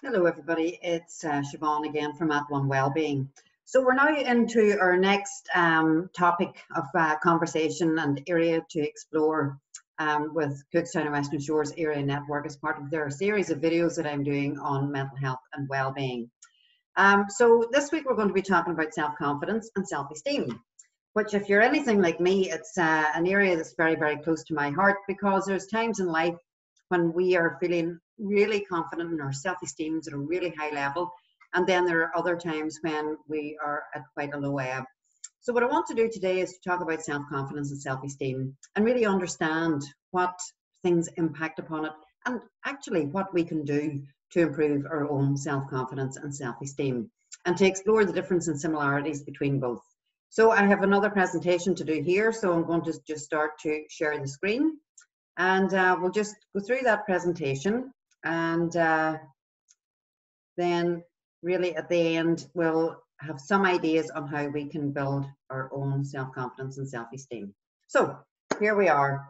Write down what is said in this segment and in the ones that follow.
Hello everybody, it's Siobhan again from At One Wellbeing. So we're now into our next topic of conversation and area to explore with Cookstown and Western Shores Area Network as part of their series of videos that I'm doing on mental health and wellbeing. So this week we're going to be talking about self-confidence and self-esteem, which if you're anything like me, it's an area that's very, very close to my heart, because there's times in life when we are feeling really confident and our self-esteem is at a really high level, and then there are other times when we are at quite a low ebb. So what I want to do today is to talk about self-confidence and self-esteem and really understand what things impact upon it and actually what we can do to improve our own self-confidence and self-esteem, and to explore the difference and similarities between both. So I have another presentation to do here, so I'm going to just start to share the screen. And we'll just go through that presentation, and then really at the end we'll have some ideas on how we can build our own self-confidence and self-esteem. So here we are.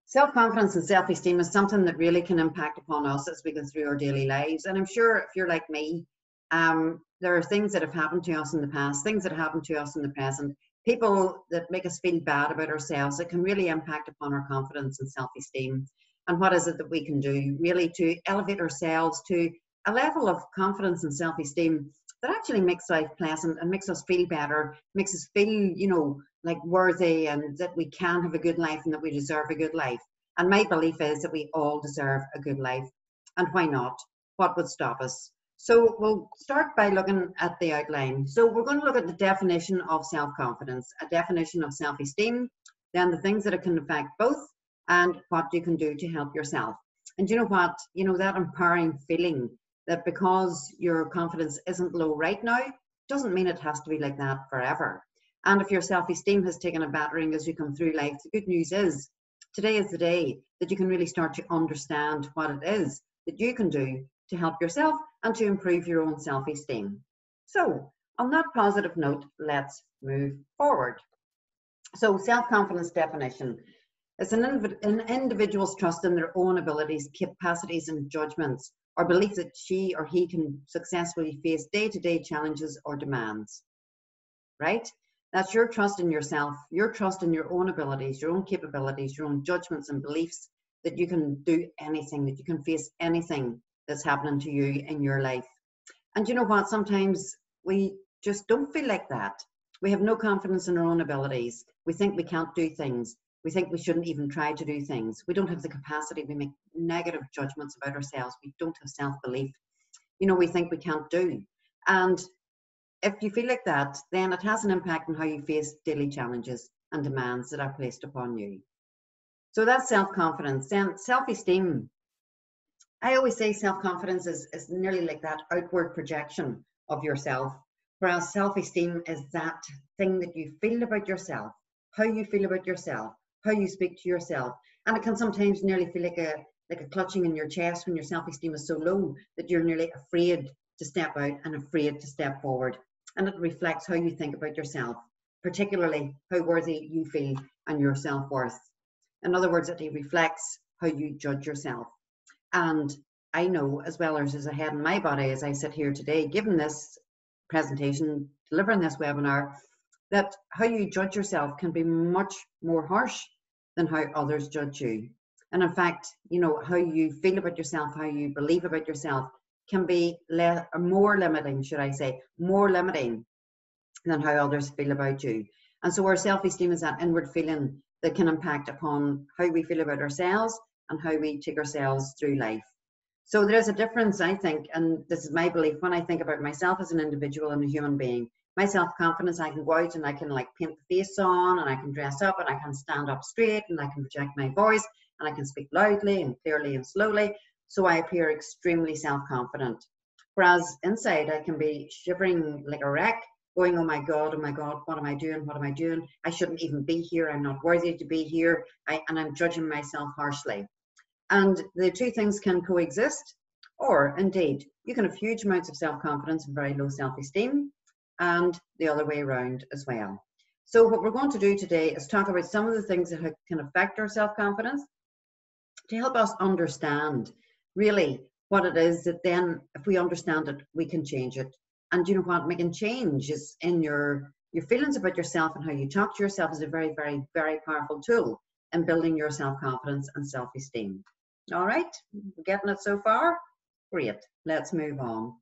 Self-confidence and self-esteem is something that really can impact upon us as we go through our daily lives. And I'm sure if you're like me, there are things that have happened to us in the past, things that happen to us in the present, people that make us feel bad about ourselves, that can really impact upon our confidence and self-esteem. And what is it that we can do really to elevate ourselves to a level of confidence and self-esteem that actually makes life pleasant and makes us feel better, makes us feel, you know, like worthy, and that we can have a good life and that we deserve a good life. And my belief is that we all deserve a good life. And why not? What would stop us? So we'll start by looking at the outline. So we're going to look at the definition of self-confidence, a definition of self-esteem, then the things that it can affect both, and what you can do to help yourself. And you know what? You know, that empowering feeling that because your confidence isn't low right now, doesn't mean it has to be like that forever. And if your self-esteem has taken a battering as you come through life, the good news is today is the day that you can really start to understand what it is that you can do to help yourself and to improve your own self-esteem. So on that positive note, let's move forward. So self-confidence definition is an individual's trust in their own abilities, capacities and judgments, or belief that she or he can successfully face day-to-day challenges or demands, right? That's your trust in yourself, your trust in your own abilities, your own capabilities, your own judgments and beliefs that you can do anything, that you can face anything that's happening to you in your life. And you know what? Sometimes we just don't feel like that. We have no confidence in our own abilities. We think we can't do things. We think we shouldn't even try to do things. We don't have the capacity. We make negative judgments about ourselves. We don't have self-belief. You know, we think we can't do. And if you feel like that, then it has an impact on how you face daily challenges and demands that are placed upon you. So that's self-confidence. Then self-esteem. I always say self-confidence is nearly like that outward projection of yourself, whereas self-esteem is that thing that you feel about yourself, how you feel about yourself, how you speak to yourself. And it can sometimes nearly feel like a clutching in your chest when your self-esteem is so low that you're nearly afraid to step out and afraid to step forward. And it reflects how you think about yourself, particularly how worthy you feel and your self-worth. In other words, it reflects how you judge yourself. And I know, as well as a head in my body, as I sit here today, giving this presentation, delivering this webinar, that how you judge yourself can be much more harsh than how others judge you. And in fact, you know, how you feel about yourself, how you believe about yourself can be more limiting, should I say, more limiting than how others feel about you. And so our self-esteem is that inward feeling that can impact upon how we feel about ourselves and how we take ourselves through life. So there's a difference, I think, and this is my belief, when I think about myself as an individual and a human being. My self-confidence, I can go out and I can like paint the face on, and I can dress up, and I can stand up straight, and I can project my voice, and I can speak loudly and clearly and slowly, so I appear extremely self-confident. Whereas inside I can be shivering like a wreck, going, oh my God, what am I doing? What am I doing? I shouldn't even be here. I'm not worthy to be here. And I'm judging myself harshly. And the two things can coexist, or indeed, you can have huge amounts of self-confidence and very low self-esteem, and the other way around as well. So what we're going to do today is talk about some of the things that can affect our self-confidence to help us understand really what it is, that then if we understand it, we can change it. And you know what, making change is in your feelings about yourself, and how you talk to yourself is a very, very, very powerful tool in building your self-confidence and self-esteem. All right, getting it so far? Great, let's move on.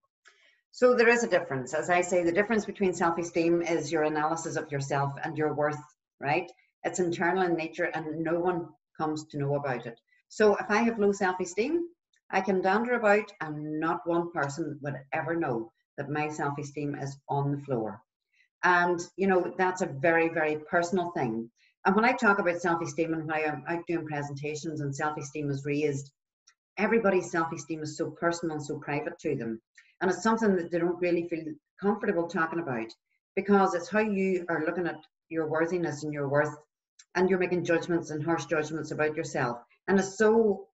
So there is a difference. As I say, the difference between self-esteem is your analysis of yourself and your worth, right? It's internal in nature, and no one comes to know about it. So if I have low self-esteem, I can dander about, and not one person would ever know that my self-esteem is on the floor. And, you know, that's a very, very personal thing. And when I talk about self-esteem, and when I'm out doing presentations and self-esteem is raised, everybody's self-esteem is so personal and so private to them. And it's something that they don't really feel comfortable talking about, because it's how you are looking at your worthiness and your worth, and you're making judgments and harsh judgments about yourself. And it's so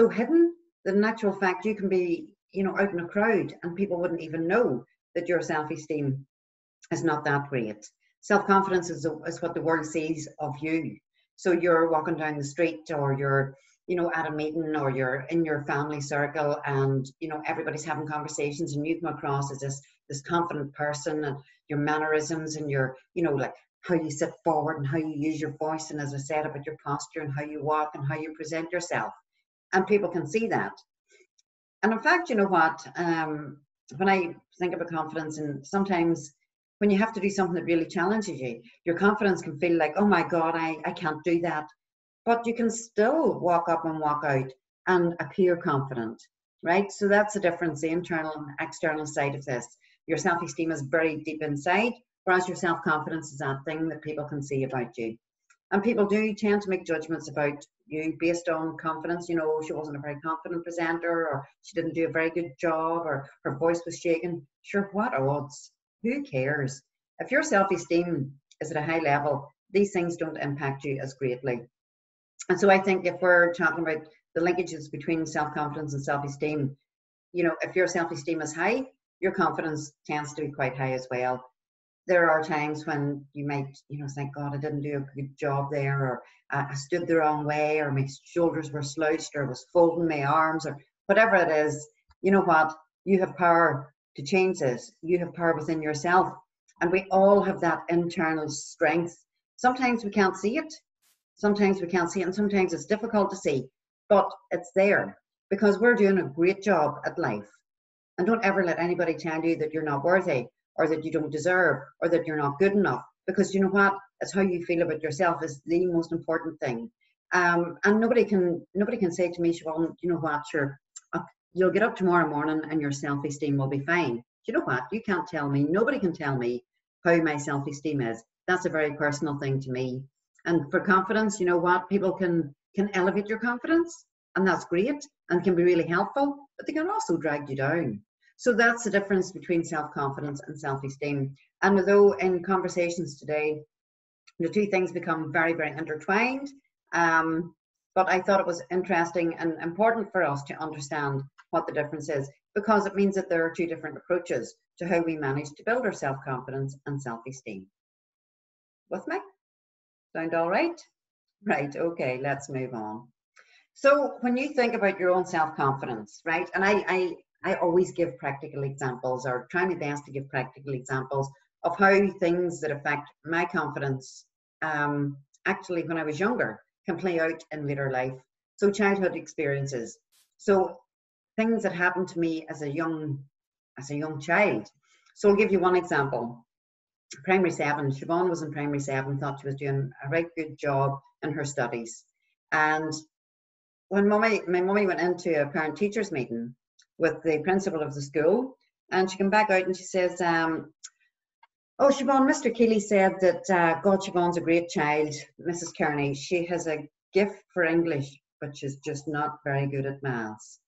hidden that in actual fact you can be, you know, out in a crowd and people wouldn't even know that your self-esteem is not that great. Self-confidence is what the world sees of you. So you're walking down the street, or you're, you know, at a meeting, or you're in your family circle, and, you know, everybody's having conversations, and you come across as this confident person, and your mannerisms, and your, you know, like how you sit forward and how you use your voice, and as I said, about your posture and how you walk and how you present yourself. And people can see that. And in fact, you know what, when I think about confidence, and sometimes when you have to do something that really challenges you, your confidence can feel like, oh my God, I can't do that. But you can still walk up and walk out and appear confident, right? So that's the difference, the internal and external side of this. Your self-esteem is buried deep inside, whereas your self-confidence is that thing that people can see about you. And people do tend to make judgments about you based on confidence. You know, she wasn't a very confident presenter, or she didn't do a very good job, or her voice was shaking. Sure, what odds? Who cares? If your self-esteem is at a high level, these things don't impact you as greatly. And so I think if we're talking about the linkages between self-confidence and self-esteem, you know, if your self-esteem is high, your confidence tends to be quite high as well. There are times when you might, you know, think, God, I didn't do a good job there, or I stood the wrong way, or my shoulders were slouched, or I was folding my arms, or whatever it is. You know what? You have power to change this. You have power within yourself. And we all have that internal strength. Sometimes we can't see it. Sometimes we can't see it, and sometimes it's difficult to see, but it's there, because we're doing a great job at life. And don't ever let anybody tell you that you're not worthy, or that you don't deserve, or that you're not good enough, because you know what, it's how you feel about yourself is the most important thing. And nobody can say to me, Siobhan, you know what, sure, you'll get up tomorrow morning and your self-esteem will be fine. You know what, you can't tell me, nobody can tell me how my self-esteem is. That's a very personal thing to me. And for confidence, you know what, people can elevate your confidence, and that's great and can be really helpful, but they can also drag you down. So that's the difference between self-confidence and self-esteem. And although in conversations today, the two things become very, very intertwined, but I thought it was interesting and important for us to understand what the difference is, because it means that there are two different approaches to how we manage to build our self-confidence and self-esteem. With me? Sound all right? Right, okay, let's move on. So when you think about your own self-confidence, right, and I always give practical examples, or try my best to give practical examples of how things that affect my confidence actually when I was younger can play out in later life. So childhood experiences. So things that happened to me as a young child. So I'll give you one example. Primary 7, Siobhan was in primary 7, thought she was doing a right good job in her studies. And when my mummy went into a parent-teachers meeting with the principal of the school, and she came back out and she says, oh, Siobhan, Mr. Keeley said that, God, Siobhan's a great child, Mrs. Kearney. She has a gift for English, but she's just not very good at maths.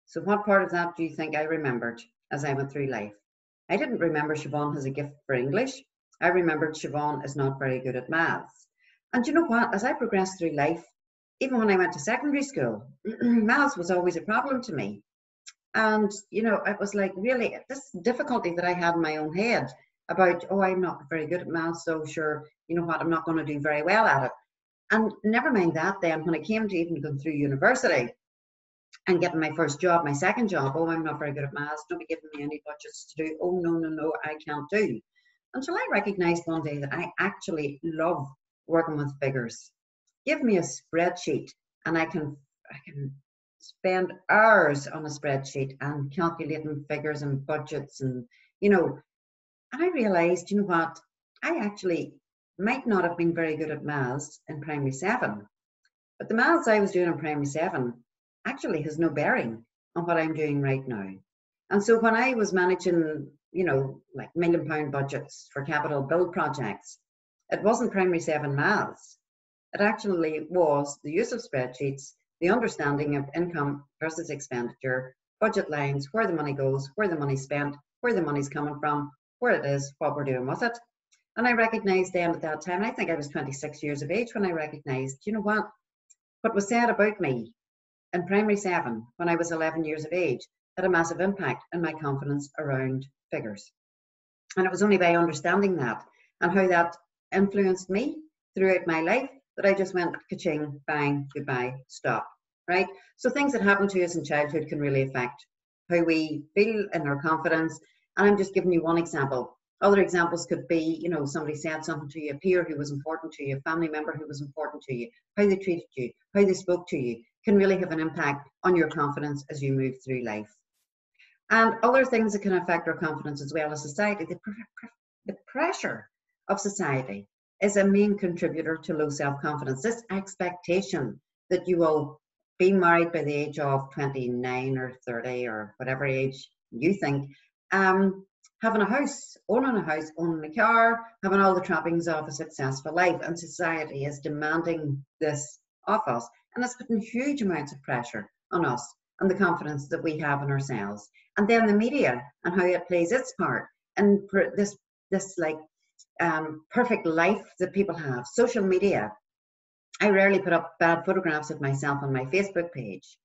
So what part of that do you think I remembered as I went through life? I didn't remember Siobhan has a gift for English. I remembered Siobhan is not very good at maths. And you know what? As I progressed through life, even when I went to secondary school, maths was always a problem to me. And, you know, it was like really this difficulty that I had in my own head about, oh, I'm not very good at maths, so sure, you know what, I'm not going to do very well at it. And never mind that then, when it came to even going through university, and getting my first job, my second job. Oh, I'm not very good at maths. Don't be giving me any budgets to do. Oh, no, no, no, I can't do. Until I recognized one day that I actually love working with figures. Give me a spreadsheet and I can spend hours on a spreadsheet and calculating figures and budgets and, you know, and I realized, you know what, I actually might not have been very good at maths in primary 7, but the maths I was doing in primary 7 actually has no bearing on what I'm doing right now. And so when I was managing, you know, like £1 million budgets for capital build projects, it wasn't primary 7 maths. It actually was the use of spreadsheets, the understanding of income versus expenditure, budget lines, where the money goes, where the money's spent, where the money's coming from, where it is, what we're doing with it. And I recognized then at that time, I think I was 26 years of age when I recognized, you know what was said about me in primary 7 when I was 11 years of age had a massive impact on my confidence around figures. And it was only by understanding that and how that influenced me throughout my life that I just went ka-ching, bang, goodbye, stop, right? So things that happen to us in childhood can really affect how we feel in our confidence. And I'm just giving you one example. Other examples could be, you know, somebody said something to you, a peer who was important to you, a family member who was important to you, how they treated you, how they spoke to you, can really have an impact on your confidence as you move through life. And other things that can affect our confidence as well as society, the pressure of society is a main contributor to low self-confidence. This expectation that you will be married by the age of 29 or 30 or whatever age you think, having a house, owning a car, having all the trappings of a successful life, and society is demanding this of us, and it's putting huge amounts of pressure on us and the confidence that we have in ourselves. And then the media and how it plays its part and this like perfect life that people have. Social media. I rarely put up bad photographs of myself on my Facebook page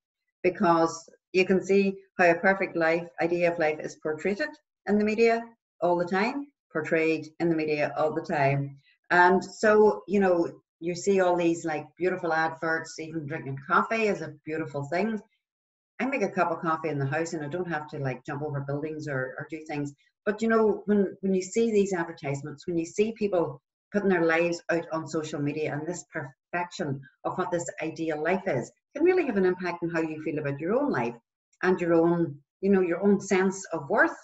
because you can see how a perfect life, idea of life is portrayed in the media all the time, portrayed in the media all the time. And so, you know, you see all these like beautiful adverts, even drinking coffee is a beautiful thing. I make a cup of coffee in the house and I don't have to like jump over buildings or do things. But you know, when you see these advertisements, when you see people putting their lives out on social media and this perfection of what this ideal life is, can really have an impact on how you feel about your own life and your own, you know, your own sense of worth.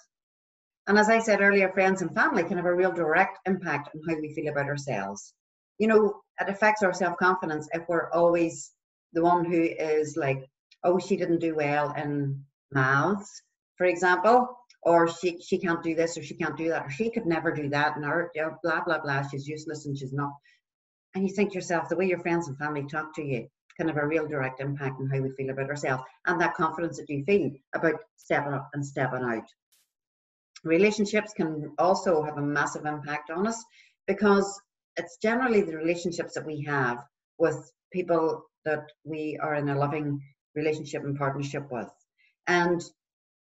And as I said earlier, friends and family can have a real direct impact on how we feel about ourselves. You know, it affects our self-confidence if we're always the one who is like, oh, she didn't do well in maths, for example, or she can't do this or she can't do that, or she could never do that, and her, you know, blah, blah, blah, she's useless and she's not. And you think to yourself, the way your friends and family talk to you can have a real direct impact on how we feel about ourselves and that confidence that you feel about stepping up and stepping out. Relationships can also have a massive impact on us because it's generally the relationships that we have with people that we are in a loving relationship and partnership with. And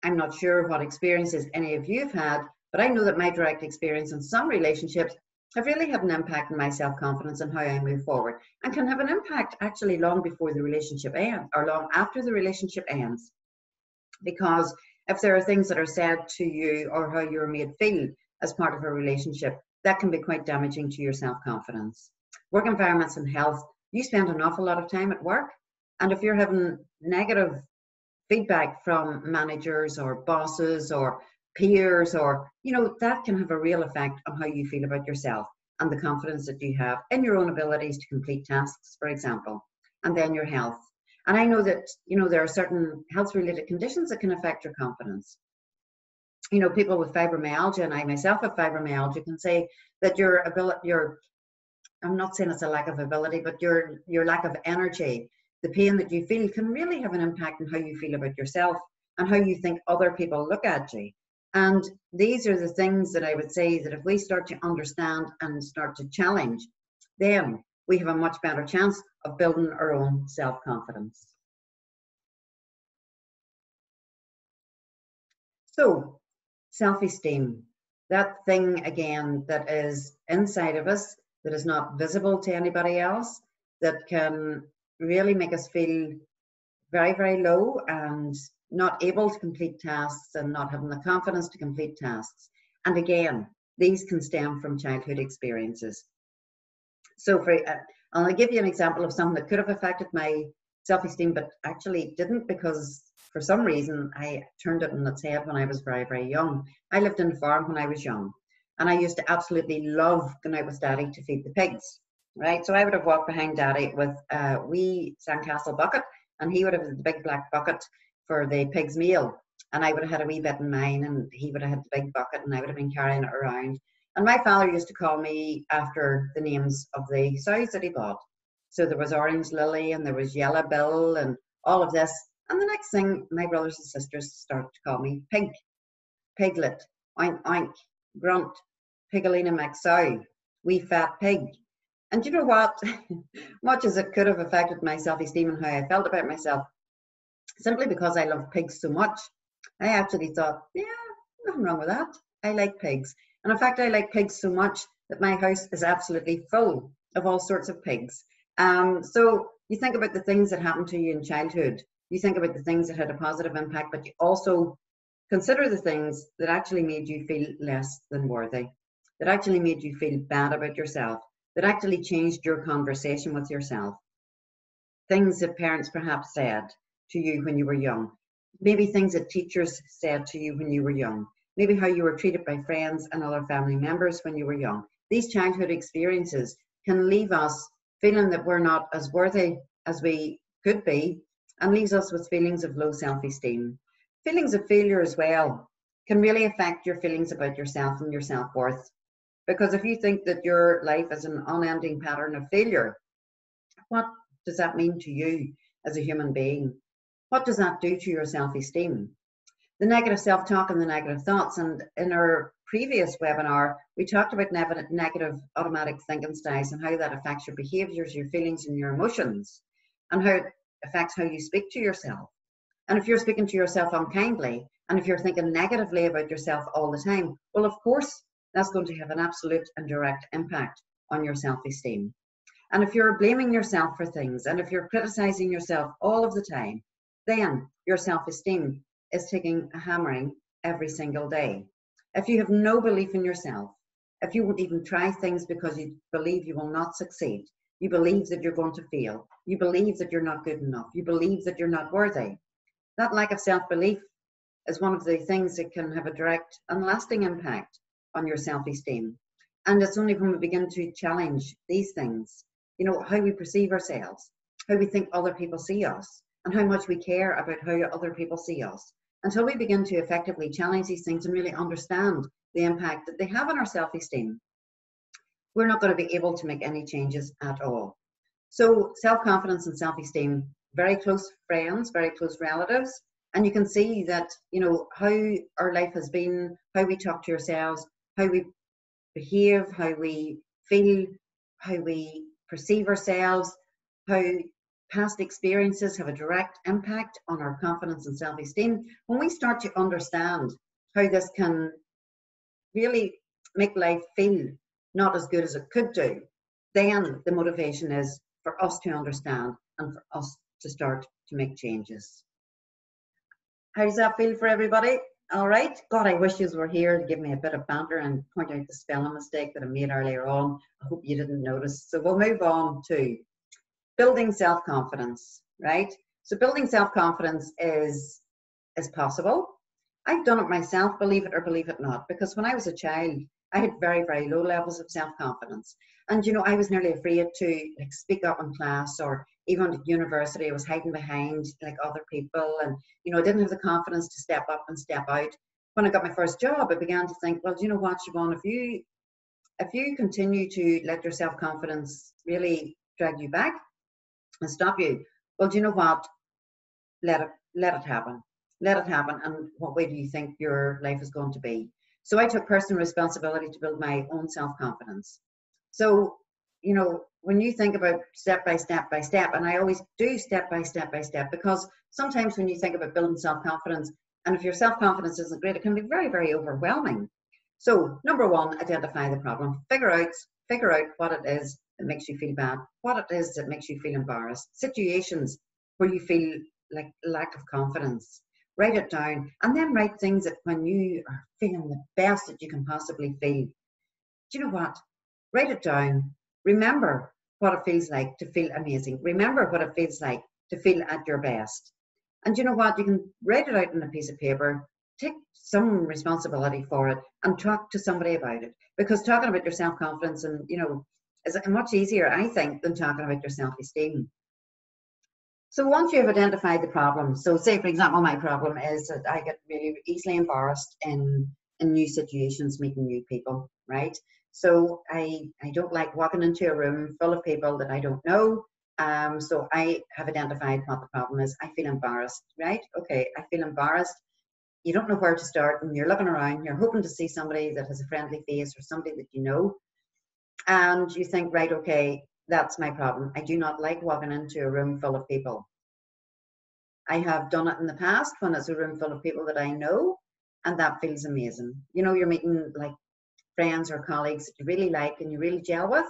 I'm not sure what experiences any of you have had, but I know that my direct experience in some relationships have really had an impact on my self-confidence and how I move forward, and can have an impact actually long before the relationship ends or long after the relationship ends. Because if there are things that are said to you or how you're made feel as part of a relationship, that can be quite damaging to your self-confidence. Work environments and health, you spend an awful lot of time at work, and if you're having negative feedback from managers or bosses or peers, or, you know, that can have a real effect on how you feel about yourself and the confidence that you have in your own abilities to complete tasks, for example, and then your health. And I know that, you know, there are certain health-related conditions that can affect your confidence. You know, people with fibromyalgia, and I myself have fibromyalgia, can say that your ability, I'm not saying it's a lack of ability, but your lack of energy, the pain that you feel, can really have an impact on how you feel about yourself and how you think other people look at you. And these are the things that I would say that if we start to understand and start to challenge, then we have a much better chance of building our own self-confidence. So, self-esteem, that thing again that is inside of us, that is not visible to anybody else, that can really make us feel very, very low and not able to complete tasks and not having the confidence to complete tasks. And again, these can stem from childhood experiences. So I'll give you an example of something that could have affected my self-esteem, but actually didn't, because for some reason I turned it on its head when I was very, very young. I lived in a farm when I was young, and I used to absolutely love going out with Daddy to feed the pigs, right? So I would have walked behind Daddy with a wee sandcastle bucket, and he would have the big black bucket for the pig's meal, and I would have had a wee bit in mine, and he would have had the big bucket, and I would have been carrying it around. And my father used to call me after the names of the sows that he bought. So there was Orange Lily, and there was Yellow Bill, and all of this. And the next thing, my brothers and sisters started to call me Pig, Piglet, Oink Oink, Grunt, Pigolina McSow, Wee Fat Pig. And you know what? Much as it could have affected my self-esteem and how I felt about myself, simply because I love pigs so much, I actually thought, yeah, nothing wrong with that. I like pigs. And in fact, I like pigs so much that my house is absolutely full of all sorts of pigs. So you think about the things that happened to you in childhood. You think about the things that had a positive impact, but you also consider the things that actually made you feel less than worthy, that actually made you feel bad about yourself, that actually changed your conversation with yourself. Things that parents perhaps said to you when you were young. Maybe things that teachers said to you when you were young. Maybe how you were treated by friends and other family members when you were young. These childhood experiences can leave us feeling that we're not as worthy as we could be, and leaves us with feelings of low self-esteem. Feelings of failure as well can really affect your feelings about yourself and your self-worth. Because if you think that your life is an unending pattern of failure, what does that mean to you as a human being? What does that do to your self-esteem? The negative self-talk and the negative thoughts. And in our previous webinar, we talked about negative automatic thinking styles and how that affects your behaviors, your feelings, and your emotions, and how it affects how you speak to yourself. And if you're speaking to yourself unkindly, and if you're thinking negatively about yourself all the time, well, of course, that's going to have an absolute and direct impact on your self-esteem. And if you're blaming yourself for things, and if you're criticizing yourself all of the time, then your self-esteem is taking a hammering every single day. If you have no belief in yourself, if you won't even try things because you believe you will not succeed, you believe that you're going to fail, you believe that you're not good enough, you believe that you're not worthy, that lack of self-belief is one of the things that can have a direct and lasting impact on your self-esteem. And it's only when we begin to challenge these things, you know, how we perceive ourselves, how we think other people see us, and how much we care about how other people see us, until we begin to effectively challenge these things and really understand the impact that they have on our self-esteem, we're not going to be able to make any changes at all. So self-confidence and self-esteem, very close friends, very close relatives, and you can see that, you know, how our life has been, how we talk to ourselves, how we behave, how we feel, how we perceive ourselves, how past experiences have a direct impact on our confidence and self-esteem. When we start to understand how this can really make life feel not as good as it could do, then the motivation is for us to understand and for us to start to make changes. How does that feel for everybody? All right. God, I wish you were here to give me a bit of banter and point out the spelling mistake that I made earlier on. I hope you didn't notice. So we'll move on to building self-confidence, right? So building self-confidence is possible. I've done it myself, believe it or believe it not, because when I was a child, I had very, very low levels of self-confidence. And, you know, I was nearly afraid to like speak up in class, or even at university, I was hiding behind like other people. And, you know, I didn't have the confidence to step up and step out. When I got my first job, I began to think, well, do you know what, Siobhan, if you continue to let your self-confidence really drag you back and stop you, well, do you know what, let it happen. Let it happen. And what way do you think your life is going to be? So I took personal responsibility to build my own self-confidence. So, you know, when you think about step by step by step, and I always do step by step by step, because sometimes when you think about building self-confidence, and if your self-confidence isn't great, it can be very, very overwhelming. So number one, identify the problem. Figure out what it is that makes you feel bad, what it is that makes you feel embarrassed, situations where you feel like lack of confidence, write it down, and then write things that when you are feeling the best that you can possibly feel. Do you know what? Write it down. Remember what it feels like to feel amazing. Remember what it feels like to feel at your best. And you know what? You can write it out on a piece of paper, take some responsibility for it, and talk to somebody about it. Because talking about your self-confidence and, you know, is much easier, I think, than talking about your self-esteem. So once you have identified the problem, so say, for example, my problem is that I get really easily embarrassed in new situations, meeting new people, right? So I don't like walking into a room full of people that I don't know. So I have identified what the problem is. I feel embarrassed, right? Okay, I feel embarrassed. You don't know where to start, and you're looking around, you're hoping to see somebody that has a friendly face or somebody that you know. And you think, right, okay, that's my problem. I do not like walking into a room full of people. I have done it in the past when it's a room full of people that I know, and that feels amazing. You know, you're meeting like friends or colleagues that you really like and you really gel with.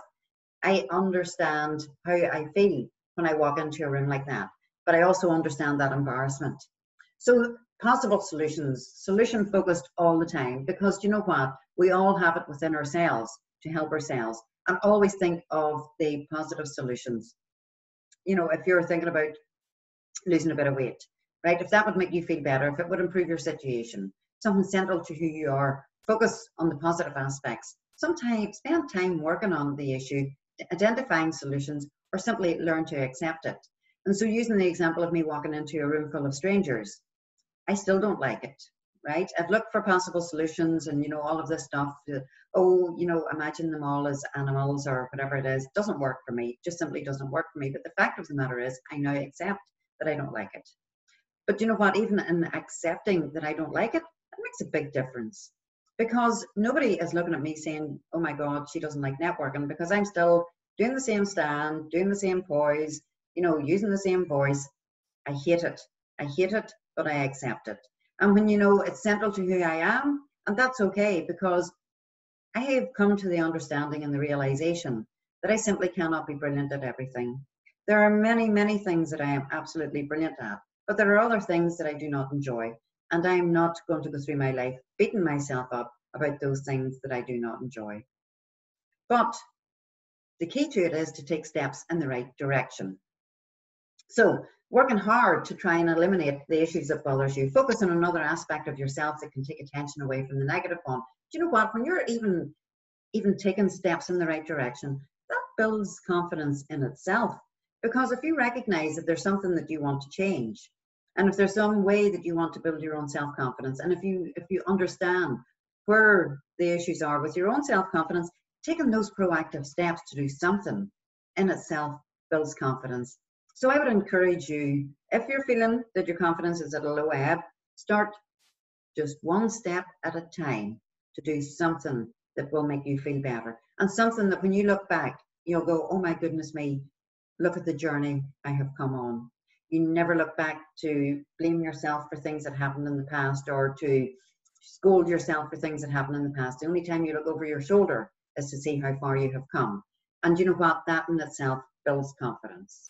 I understand how I feel when I walk into a room like that, but I also understand that embarrassment. So possible solutions, solution focused all the time, because you know what? We all have it within ourselves to help ourselves, and always think of the positive solutions. You know, if you're thinking about losing a bit of weight, right? If that would make you feel better, if it would improve your situation, something central to who you are, focus on the positive aspects. Sometimes spend time working on the issue, identifying solutions, or simply learn to accept it. And so using the example of me walking into a room full of strangers, I still don't like it, right? I've looked for possible solutions and, you know, all of this stuff. Oh, you know, imagine them all as animals or whatever it is. It doesn't work for me. It just simply doesn't work for me. But the fact of the matter is, I now accept that I don't like it. But you know what? Even in accepting that I don't like it, that makes a big difference. Because nobody is looking at me saying, oh my God, she doesn't like networking, because I'm still doing the same stand, doing the same poise, you know, using the same voice. I hate it. I hate it, but I accept it. And when you know it's central to who I am, and that's okay, because I have come to the understanding and the realization that I simply cannot be brilliant at everything. There are many, many things that I am absolutely brilliant at, but there are other things that I do not enjoy. And I'm not going to go through my life beating myself up about those things that I do not enjoy. But the key to it is to take steps in the right direction. So working hard to try and eliminate the issues that bothers you. Focus on another aspect of yourself that can take attention away from the negative one. Do you know what? When you're even taking steps in the right direction, that builds confidence in itself. Because if you recognize that there's something that you want to change, and if there's some way that you want to build your own self-confidence, and if you understand where the issues are with your own self-confidence, taking those proactive steps to do something in itself builds confidence. So I would encourage you, if you're feeling that your confidence is at a low ebb, start just one step at a time to do something that will make you feel better. And something that when you look back, you'll go, oh my goodness me, look at the journey I have come on. You never look back to blame yourself for things that happened in the past, or to scold yourself for things that happened in the past. The only time you look over your shoulder is to see how far you have come. And you know what? That in itself builds confidence.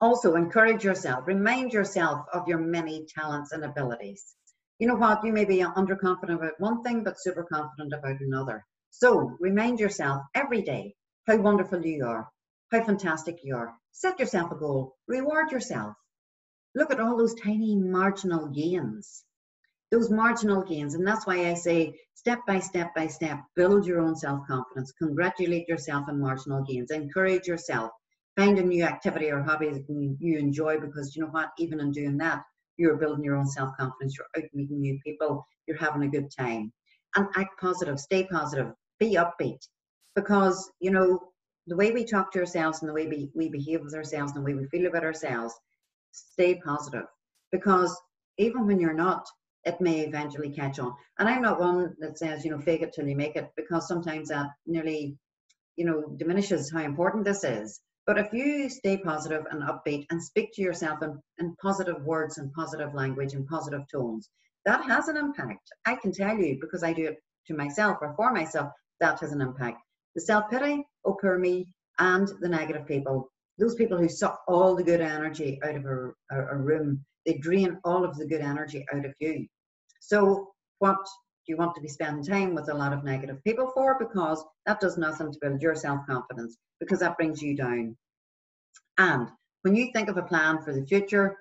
Also, encourage yourself. Remind yourself of your many talents and abilities. You know what? You may be underconfident about one thing, but super confident about another. So remind yourself every day how wonderful you are, how fantastic you are. Set yourself a goal. Reward yourself. Look at all those tiny marginal gains. Those marginal gains. And that's why I say step by step by step, build your own self-confidence. Congratulate yourself on marginal gains. Encourage yourself. Find a new activity or hobby that you enjoy, because you know what? Even in doing that, you're building your own self-confidence. You're out meeting new people. You're having a good time. And act positive. Stay positive. Be upbeat. Because, you know, the way we talk to ourselves and the way we behave with ourselves and the way we feel about ourselves, stay positive. Because even when you're not, it may eventually catch on. And I'm not one that says, you know, fake it till you make it, because sometimes that nearly, you know, diminishes how important this is. But if you stay positive and upbeat and speak to yourself in positive words and positive language and positive tones, that has an impact. I can tell you, because I do it to myself or for myself, that has an impact. The self-pity, oh poor me, and the negative people Those people who suck all the good energy out of a room, they drain all of the good energy out of you. So what do you want to be spending time with a lot of negative people for? Because that does nothing to build your self-confidence, because that brings you down. And when you think of a plan for the future,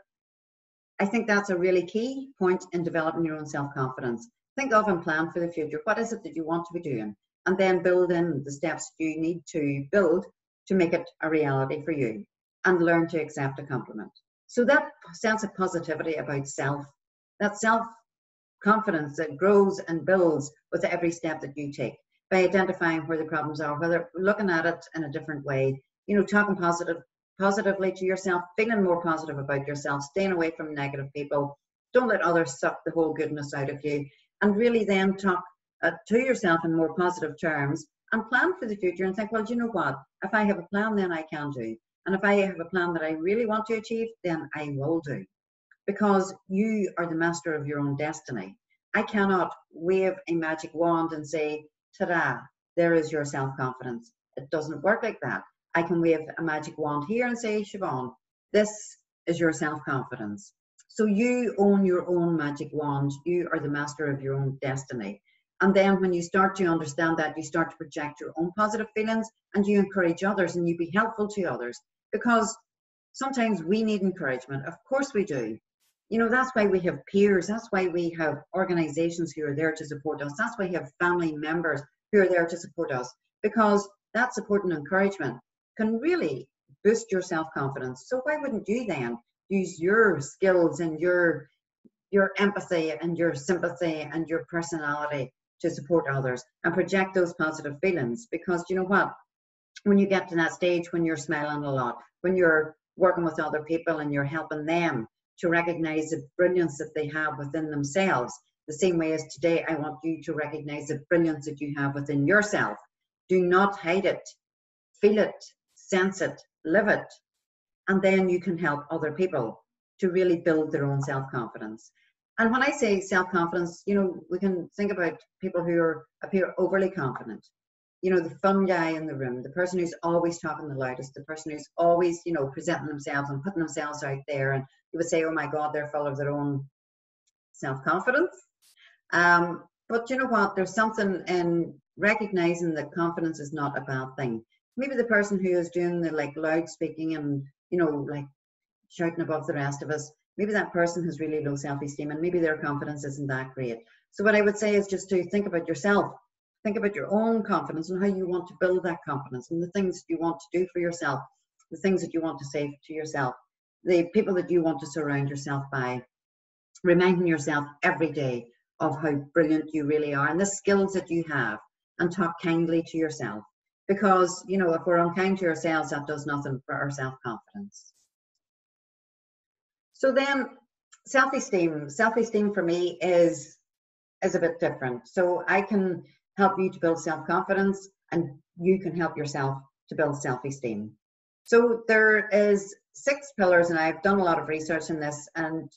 I think that's a really key point in developing your own self-confidence. Think of and plan for the future. What is it that you want to be doing? And then build in the steps you need to build to make it a reality for you, and learn to accept a compliment. So that sense of positivity about self, that self-confidence that grows and builds with every step that you take, by identifying where the problems are, whether looking at it in a different way, you know, talking positively to yourself, feeling more positive about yourself, staying away from negative people. Don't let others suck the whole goodness out of you, and really then talk to yourself in more positive terms, and plan for the future and think, well, do you know what? If I have a plan, then I can do. And if I have a plan that I really want to achieve, then I will do. Because you are the master of your own destiny. I cannot wave a magic wand and say, ta-da, there is your self-confidence. It doesn't work like that. I can wave a magic wand here and say, Siobhan, this is your self-confidence. So you own your own magic wand. You are the master of your own destiny. And then when you start to understand that, you start to project your own positive feelings, and you encourage others, and you be helpful to others. Because sometimes we need encouragement. Of course we do. You know, that's why we have peers. That's why we have organizations who are there to support us. That's why we have family members who are there to support us. Because that support and encouragement can really boost your self-confidence. So why wouldn't you then use your skills and your empathy and your sympathy and your personality to support others and project those positive feelings? Because you know what? When you get to that stage when you're smiling a lot, when you're working with other people and you're helping them to recognize the brilliance that they have within themselves, the same way as today, I want you to recognize the brilliance that you have within yourself. Do not hide it. Feel it, sense it, live it. And then you can help other people to really build their own self-confidence. And when I say self-confidence, you know, we can think about people who appear overly confident. You know, the fun guy in the room, the person who's always talking the loudest, the person who's always, you know, presenting themselves and putting themselves out there. And you would say, oh my God, they're full of their own self-confidence. But you know what? There's something in recognizing that confidence is not a bad thing. Maybe the person who is doing the like loud speaking and, you know, like shouting above the rest of us, maybe that person has really low self-esteem, and maybe their confidence isn't that great. So what I would say is just to think about yourself. Think about your own confidence and how you want to build that confidence, and the things you want to do for yourself, the things that you want to say to yourself, the people that you want to surround yourself by, reminding yourself every day of how brilliant you really are and the skills that you have, and talk kindly to yourself. Because, you know, if we're unkind to ourselves, that does nothing for our self-confidence. So then self-esteem for me is a bit different. So I can help you to build self-confidence, and you can help yourself to build self-esteem. So there is 6 pillars, and I've done a lot of research in this, and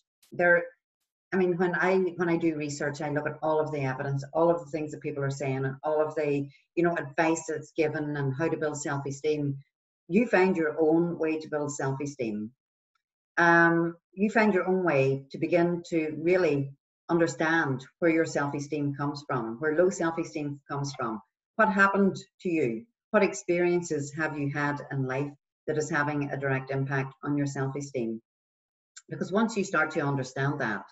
I mean, when I do research, I look at all of the evidence, all of the things that people are saying, and all of the, you know, advice that's given and how to build self-esteem. You find your own way to build self-esteem. You find your own way to begin to really understand where your self-esteem comes from, where low self-esteem comes from. What happened to you? What experiences have you had in life that is having a direct impact on your self-esteem? Because once you start to understand that,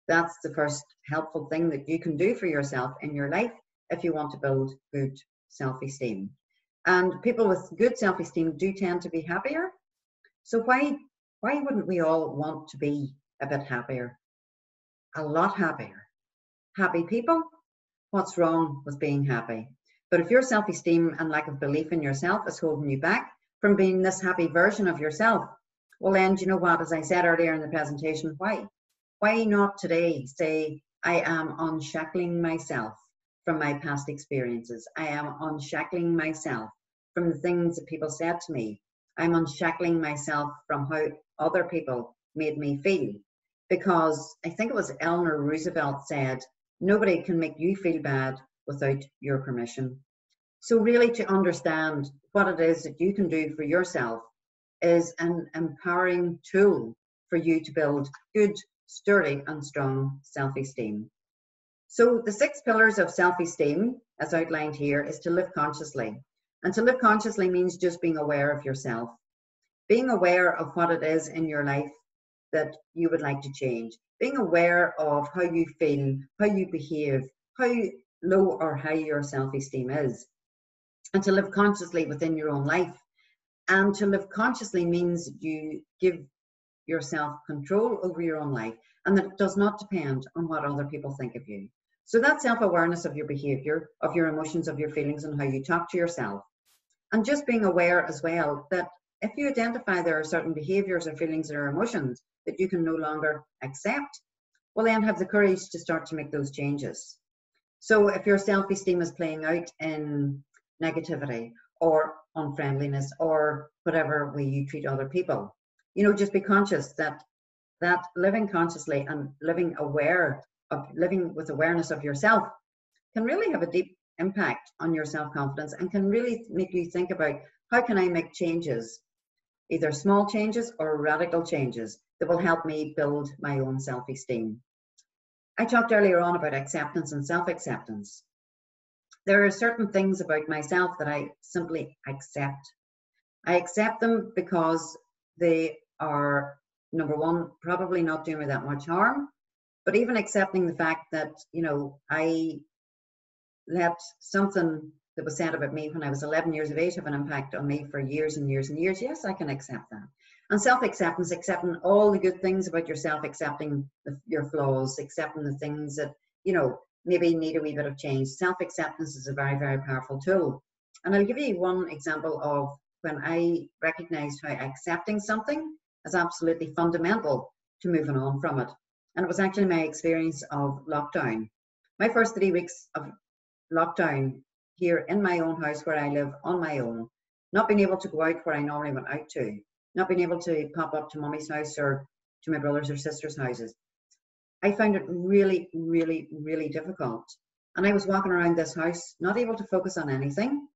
that's the first helpful thing that you can do for yourself in your life if you want to build good self-esteem. And people with good self-esteem do tend to be happier. So why wouldn't we all want to be a bit happier? A lot happier. Happy people? What's wrong with being happy? But if your self-esteem and lack of belief in yourself is holding you back from being this happy version of yourself, well then, you know what, as I said earlier in the presentation, why? Why not today say, I am unshackling myself from my past experiences. I am unshackling myself from the things that people said to me. I'm unshackling myself from how other people made me feel. Because I think it was Eleanor Roosevelt said, nobody can make you feel bad without your permission. So really to understand what it is that you can do for yourself is an empowering tool for you to build good, sturdy and strong self-esteem. So the 6 pillars of self-esteem, as outlined here, is to live consciously. And to live consciously means just being aware of yourself, being aware of what it is in your life that you would like to change, being aware of how you feel, how you behave, how low or high your self-esteem is, and to live consciously within your own life. And to live consciously means you give yourself control over your own life, and that it does not depend on what other people think of you. So that self-awareness of your behavior, of your emotions, of your feelings, and how you talk to yourself. And just being aware as well that if you identify there are certain behaviors or feelings or emotions that you can no longer accept, well then have the courage to start to make those changes. So if your self-esteem is playing out in negativity or unfriendliness or whatever way you treat other people, you know, just be conscious that living consciously and living with awareness of yourself can really have a deep impact on your self-confidence and can really make you think about how can I make changes, either small changes or radical changes that will help me build my own self-esteem. I talked earlier on about acceptance and self-acceptance. There are certain things about myself that I simply accept. I accept them because they are, number one, probably not doing me that much harm, but even accepting the fact that, you know, I let something that was said about me when I was 11 years of age have an impact on me for years and years and years. Yes, I can accept that. And self-acceptance, accepting all the good things about yourself, accepting your flaws, accepting the things that, you know, maybe need a wee bit of change. Self-acceptance is a very, very powerful tool. And I'll give you one example of when I recognized how accepting something is absolutely fundamental to moving on from it. And it was actually my experience of lockdown. My first 3 weeks of lockdown here in my own house where I live on my own, not being able to go out where I normally went out to, not being able to pop up to mummy's house or to my brothers or sisters' houses. I found it really, really, really difficult. And I was walking around this house, not able to focus on anything.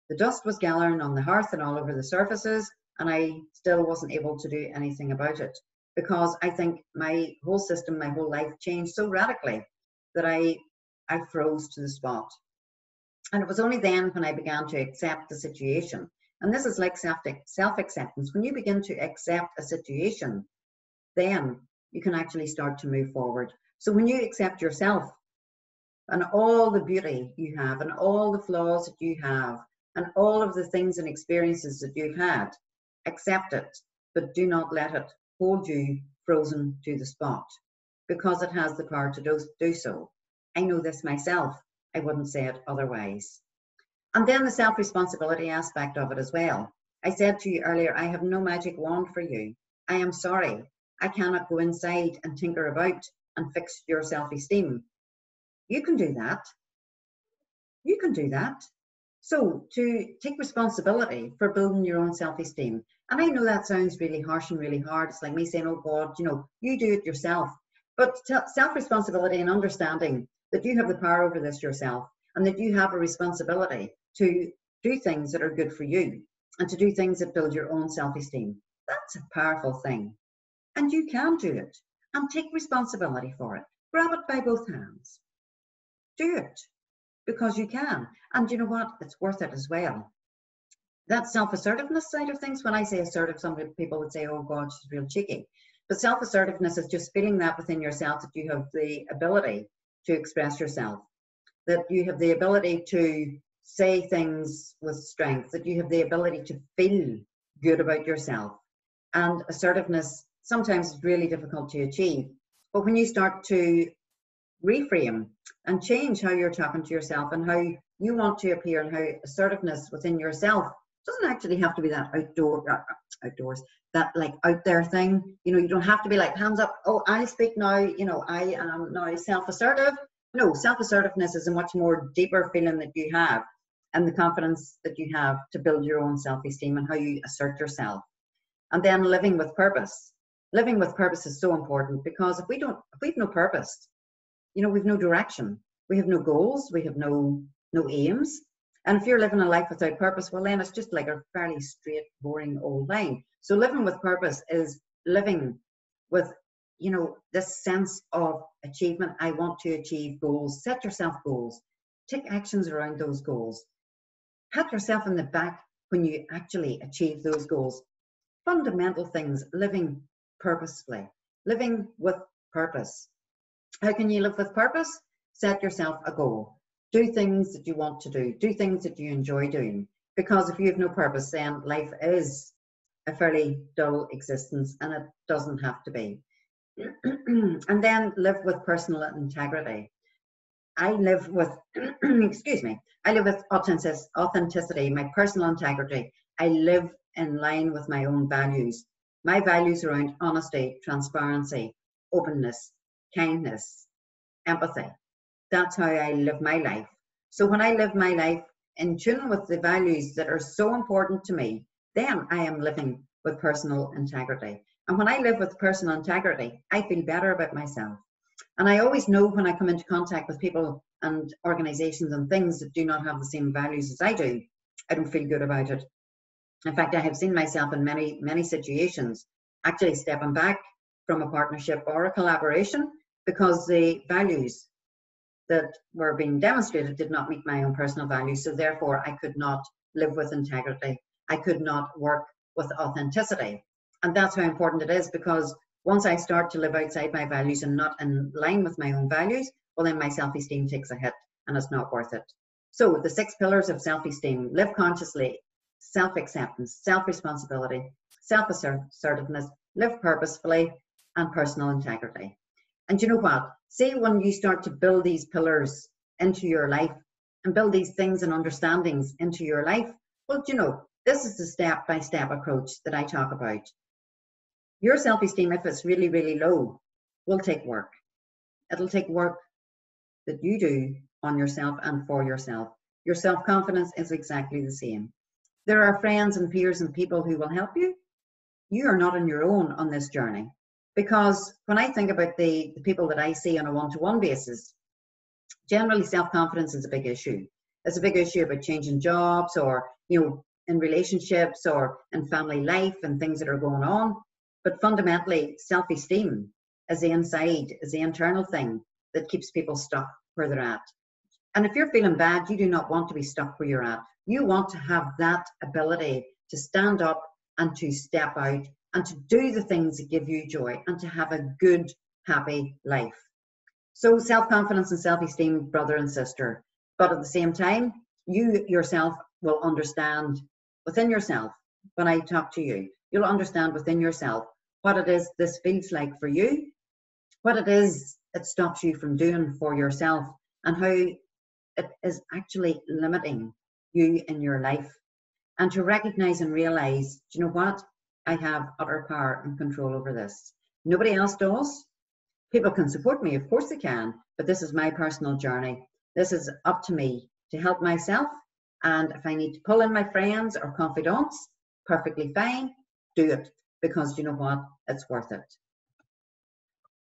The dust was gathering on the hearth and all over the surfaces, and I still wasn't able to do anything about it because I think my whole system, my whole life changed so radically that I froze to the spot. And it was only then when I began to accept the situation. And this is like self-acceptance. When you begin to accept a situation, then you can actually start to move forward. So when you accept yourself and all the beauty you have and all the flaws that you have and all of the things and experiences that you've had, accept it, but do not let it hold you frozen to the spot because it has the power to do so. I know this myself. I wouldn't say it otherwise. And then the self-responsibility aspect of it as well. I said to you earlier, I have no magic wand for you. I am sorry. I cannot go inside and tinker about and fix your self-esteem. You can do that. You can do that. So to take responsibility for building your own self-esteem. And I know that sounds really harsh and really hard. It's like me saying, oh God, you know, you do it yourself. But self-responsibility and understanding that you have the power over this yourself and that you have a responsibility to do things that are good for you and to do things that build your own self-esteem. That's a powerful thing. And you can do it and take responsibility for it. Grab it by both hands. Do it because you can. And you know what? It's worth it as well. That self-assertiveness side of things, when I say assertive, some people would say, oh God, she's real cheeky. But self-assertiveness is just feeling that within yourself that you have the ability to express yourself, that you have the ability to say things with strength, that you have the ability to feel good about yourself. And assertiveness sometimes is really difficult to achieve. But when you start to reframe and change how you're talking to yourself and how you want to appear and how assertiveness within yourself doesn't actually have to be that outdoors, that like out there thing. You know, you don't have to be like hands up, oh, I speak now, you know, I am now self-assertive. No, self-assertiveness is a much more deeper feeling that you have and the confidence that you have to build your own self-esteem and how you assert yourself. And then living with purpose. Living with purpose is so important because if we've no purpose, you know, we've no direction, we have no goals, we have no aims. And if you're living a life without purpose, well, then it's just like a fairly straight, boring old line. So living with purpose is living with, you know, this sense of achievement. I want to achieve goals. Set yourself goals. Take actions around those goals. Pat yourself in the back when you actually achieve those goals. Fundamental things, living purposefully, living with purpose. How can you live with purpose? Set yourself a goal. Do things that you want to do. Do things that you enjoy doing. Because if you have no purpose, then life is a fairly dull existence, and it doesn't have to be. And then live with personal integrity. I live with, excuse me, I live with authenticity, my personal integrity. I live in line with my own values. My values around honesty, transparency, openness, kindness, empathy. That's how I live my life. So when I live my life in tune with the values that are so important to me, then I am living with personal integrity. And when I live with personal integrity, I feel better about myself. And I always know when I come into contact with people and organizations and things that do not have the same values as I do, I don't feel good about it. In fact, I have seen myself in many, many situations actually stepping back from a partnership or a collaboration because the values that were being demonstrated did not meet my own personal values. So therefore, I could not live with integrity. I could not work with authenticity. And that's how important it is, because once I start to live outside my values and not in line with my own values, well, then my self-esteem takes a hit and it's not worth it. So the 6 pillars of self-esteem: live consciously, self-acceptance, self-responsibility, self-assertiveness, live purposefully, and personal integrity. And you know what? See, when you start to build these pillars into your life and build these things and understandings into your life, well, you know, this is the step-by-step approach that I talk about. Your self-esteem, if it's really, really low, will take work. It'll take work that you do on yourself and for yourself. Your self-confidence is exactly the same. There are friends and peers and people who will help you. You are not on your own on this journey. Because when I think about the people that I see on a one-to-one basis, generally self-confidence is a big issue. It's a big issue about changing jobs, or, you know, in relationships or in family life and things that are going on. But fundamentally, self-esteem is the inside, is the internal thing that keeps people stuck where they're at. And if you're feeling bad, you do not want to be stuck where you're at. You want to have that ability to stand up and to step out and to do the things that give you joy and to have a good, happy life. So self-confidence and self-esteem, brother and sister. But at the same time, you yourself will understand within yourself, when I talk to you, you'll understand within yourself what it is this feels like for you, what it is it stops you from doing for yourself, and how it is actually limiting you in your life. And to recognize and realize, do you know what? I have utter power and control over this. Nobody else does. People can support me, of course they can, but this is my personal journey. This is up to me to help myself. And if I need to pull in my friends or confidants, perfectly fine, do it, because you know what? It's worth it.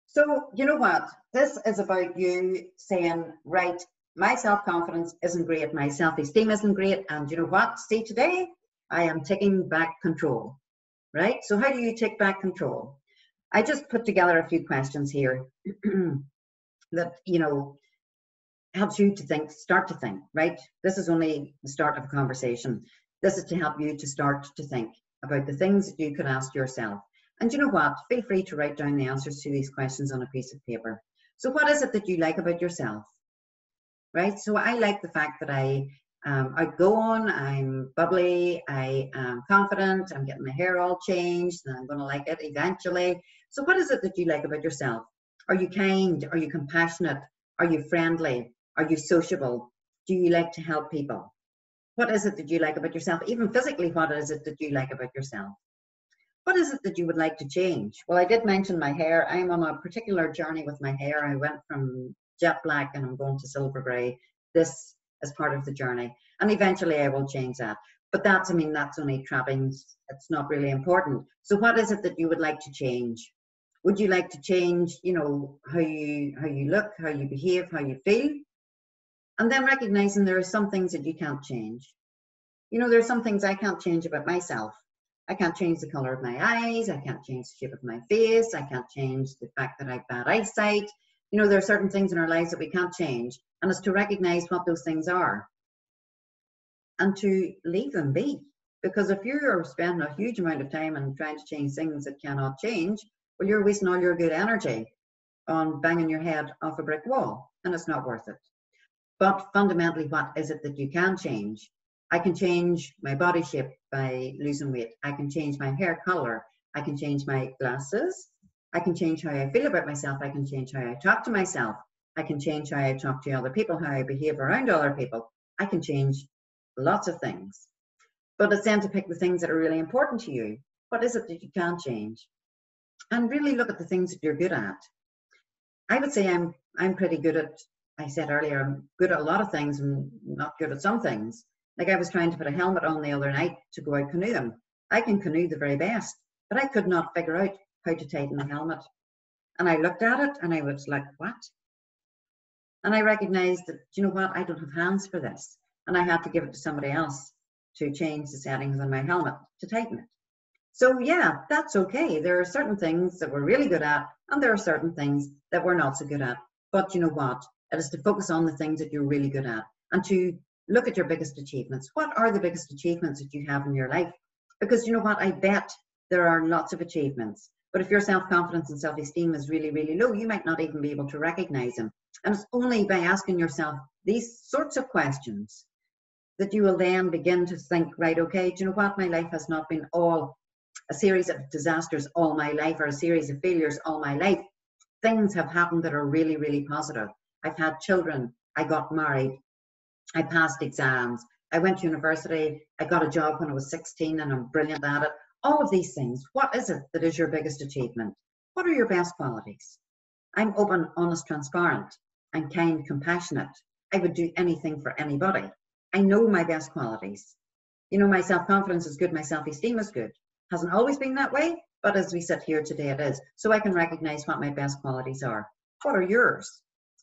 So, you know what? This is about you saying, right, my self-confidence isn't great, my self-esteem isn't great, and you know what? See, today I am taking back control, right? So how do you take back control? I just put together a few questions here that, you know, helps you to think, start to think, right? This is only the start of a conversation. This is to help you to start to think about the things that you could ask yourself. And you know what? Feel free to write down the answers to these questions on a piece of paper. So what is it that you like about yourself? Right? So I like the fact that I outgoing, I'm bubbly, I am confident, I'm getting my hair all changed, and I'm going to like it eventually. So what is it that you like about yourself? Are you kind? Are you compassionate? Are you friendly? Are you sociable? Do you like to help people? What is it that you like about yourself? Even physically, what is it that you like about yourself? What is it that you would like to change? Well, I did mention my hair. I'm on a particular journey with my hair. I went from jet black and I'm going to silver gray. This is part of the journey. And eventually I will change that. But that's, I mean, that's only trappings. It's not really important. So what is it that you would like to change? Would you like to change, you know, how you look, how you behave, how you feel? And then recognizing there are some things that you can't change. You know, there's some things I can't change about myself. I can't change the color of my eyes. I can't change the shape of my face. I can't change the fact that I have bad eyesight. You know, there are certain things in our lives that we can't change. And it's to recognize what those things are and to leave them be. Because if you're spending a huge amount of time on trying to change things that cannot change, well, you're wasting all your good energy on banging your head off a brick wall, and it's not worth it. But fundamentally, what is it that you can change? I can change my body shape by losing weight. I can change my hair color. I can change my glasses. I can change how I feel about myself. I can change how I talk to myself. I can change how I talk to other people, how I behave around other people. I can change lots of things. But it's then to pick the things that are really important to you. What is it that you can change? And really look at the things that you're good at. I would say I'm pretty good at, I said earlier, I'm good at a lot of things and not good at some things. Like I was trying to put a helmet on the other night to go out canoeing. I can canoe the very best, but I could not figure out how to tighten the helmet. And I looked at it and I was like, what? And I recognized that, you know what, I don't have hands for this. And I had to give it to somebody else to change the settings on my helmet to tighten it. So yeah, that's okay. There are certain things that we're really good at, and there are certain things that we're not so good at. But you know what? It is to focus on the things that you're really good at and to look at your biggest achievements. What are the biggest achievements that you have in your life? Because you know what? I bet there are lots of achievements. But if your self-confidence and self-esteem is really, really low, you might not even be able to recognize them. And it's only by asking yourself these sorts of questions that you will then begin to think, right, okay, do you know what? My life has not been all a series of disasters all my life or a series of failures all my life. Things have happened that are really, really positive. I've had children. I got married. I passed exams. I went to university. I got a job when I was 16 and I'm brilliant at it. All of these things. What is it that is your biggest achievement? What are your best qualities? I'm open, honest, transparent. I'm kind, compassionate. I would do anything for anybody. I know my best qualities. You know, my self-confidence is good. My self-esteem is good. Hasn't always been that way, but as we sit here today, it is. So I can recognize what my best qualities are. What are yours?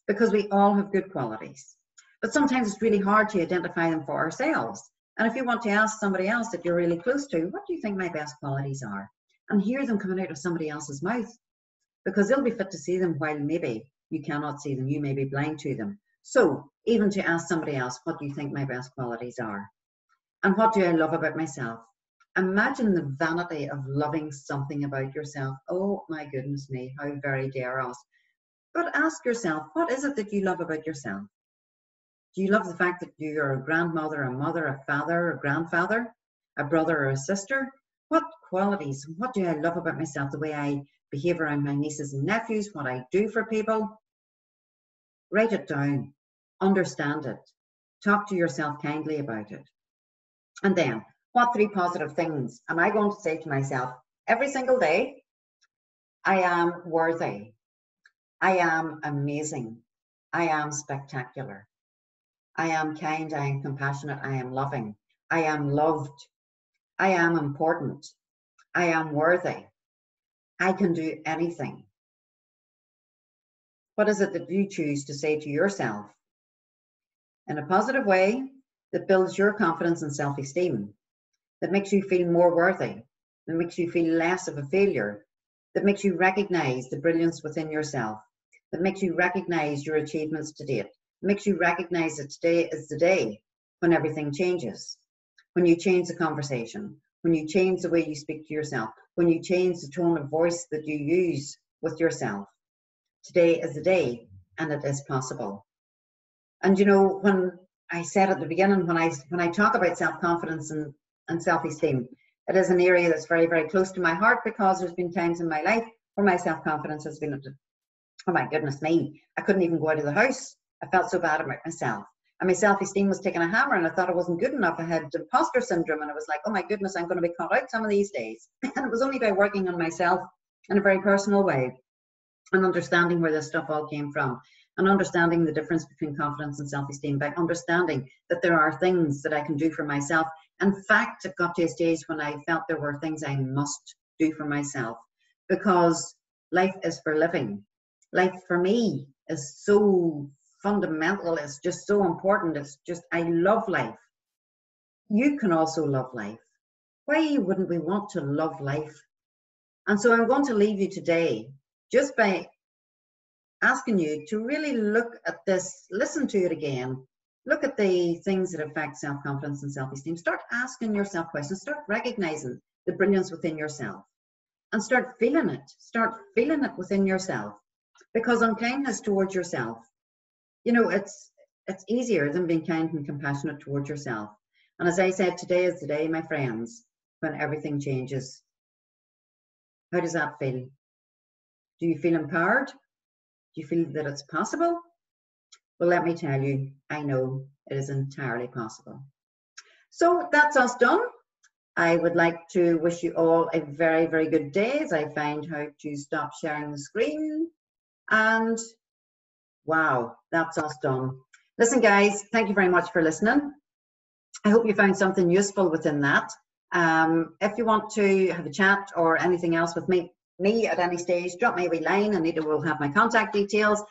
Because we all have good qualities. But sometimes it's really hard to identify them for ourselves. And if you want to ask somebody else that you're really close to, what do you think my best qualities are? And hear them coming out of somebody else's mouth. Because they'll be fit to see them while maybe you cannot see them. You may be blind to them. So even to ask somebody else, what do you think my best qualities are? And what do I love about myself? Imagine the vanity of loving something about yourself. Oh my goodness me, how very dare us. But ask yourself, what is it that you love about yourself? Do you love the fact that you're a grandmother, a mother, a father, a grandfather, a brother or a sister? What qualities, what do I love about myself? The way I behave around my nieces and nephews, what I do for people? Write it down, understand it, talk to yourself kindly about it. And then, what 3 positive things am I going to say to myself every single day? I am worthy. I am amazing. I am spectacular. I am kind. I am compassionate. I am loving. I am loved. I am important. I am worthy. I can do anything. What is it that you choose to say to yourself in a positive way that builds your confidence and self-esteem? That makes you feel more worthy, that makes you feel less of a failure, that makes you recognize the brilliance within yourself, that makes you recognize your achievements to date, makes you recognize that today is the day when everything changes, when you change the conversation, when you change the way you speak to yourself, when you change the tone of voice that you use with yourself. Today is the day, and it is possible. And you know, when I said at the beginning, when I talk about self-confidence and self-esteem, it is an area that's very, very close to my heart, because there's been times in my life where my self-confidence has been, oh my goodness me, I couldn't even go out of the house. I felt so bad about myself. And my self-esteem was taking a hammer, and I thought I wasn't good enough. I had imposter syndrome, and I was like, oh my goodness, I'm going to be caught out some of these days. And it was only by working on myself in a very personal way and understanding where this stuff all came from, and understanding the difference between confidence and self-esteem, by understanding that there are things that I can do for myself. In fact, it got to a stage when I felt there were things I must do for myself, because life is for living. Life for me is so fundamental. It's just so important. It's just, I love life. You can also love life. Why wouldn't we want to love life? And so I'm going to leave you today just by asking you to really look at this, listen to it again, look at the things that affect self-confidence and self-esteem. Start asking yourself questions, start recognizing the brilliance within yourself, and start feeling it. Start feeling it within yourself. Because unkindness towards yourself, you know, it's easier than being kind and compassionate towards yourself. And as I said, today is the day, my friends, when everything changes. How does that feel? Do you feel empowered? Do you feel that it's possible? Well, let me tell you, I know it is entirely possible. So that's us done. I would like to wish you all a very, very good day as I find how to stop sharing the screen. And wow, that's us done. Listen, guys, thank you very much for listening. I hope you found something useful within that. If you want to have a chat or anything else with me at any stage, drop me a wee line. Anita will have my contact details.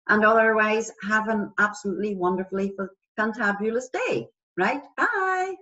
And otherwise, have an absolutely wonderfully fantabulous day. Right? Bye.